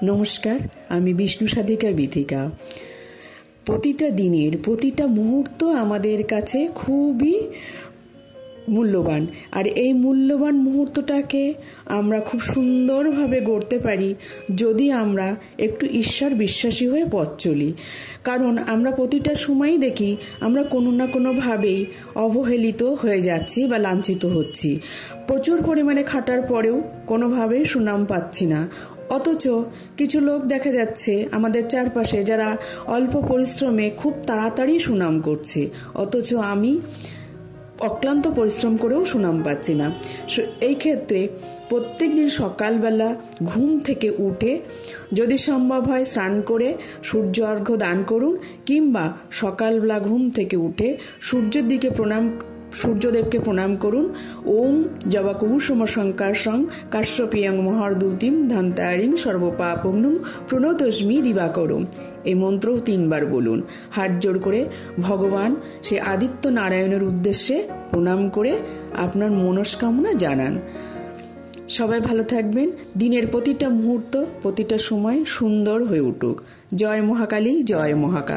নমস্কার, আমি বিষ্ণু সাধিকা বিথিকা। প্রতিটা দিনের প্রতিটা মুহূর্ত আমাদের কাছে খুবই মূল্যবান, আর এই মূল্যবান মুহূর্তটাকে আমরা খুব সুন্দরভাবে গড়তে পারি যদি আমরা একটু ঈশ্বর বিশ্বাসী হয়ে পথ চলি। কারণ আমরা প্রতিটা সময়ই দেখি আমরা কোনো না কোনোভাবেই অবহেলিত হয়ে যাচ্ছি বা লাঞ্ছিত হচ্ছি। প্রচুর পরিমাণে খাটার পরেও কোনোভাবেই সুনাম পাচ্ছি না। অথচ কিছু লোক দেখা যাচ্ছে আমাদের চারপাশে যারা অল্প পরিশ্রমে খুব তাড়াতাড়ি সুনাম করছে, অথচ আমি অক্লান্ত পরিশ্রম করেও সুনাম পাচ্ছি না। এই ক্ষেত্রে প্রত্যেক দিন সকালবেলা ঘুম থেকে উঠে যদি সম্ভব হয় স্নান করে সূর্য অর্ঘ্য দান করুন, কিংবা সকালবেলা ঘুম থেকে উঠে সূর্যদেবকে প্রণাম করুন। ওম জবাকুসুম শঙ্কাশং কাশ্যপিয়ং মহর্দূতিম ধন্তারিং সর্বপাপগ্নুম প্রণতস্মি দিবাকরম। এই মন্ত্র 3 বার বলুন। হাত জোড় করে ভগবান সে আদিত্য নারায়ণের উদ্দেশ্যে প্রণাম করে আপনার মনস্কামনা জানান। সবাই ভালো থাকবেন। দিনের প্রতিটা মুহূর্ত প্রতিটা সময় সুন্দর হয়ে উঠুক। জয় মহাকালী, জয় মহাকাল।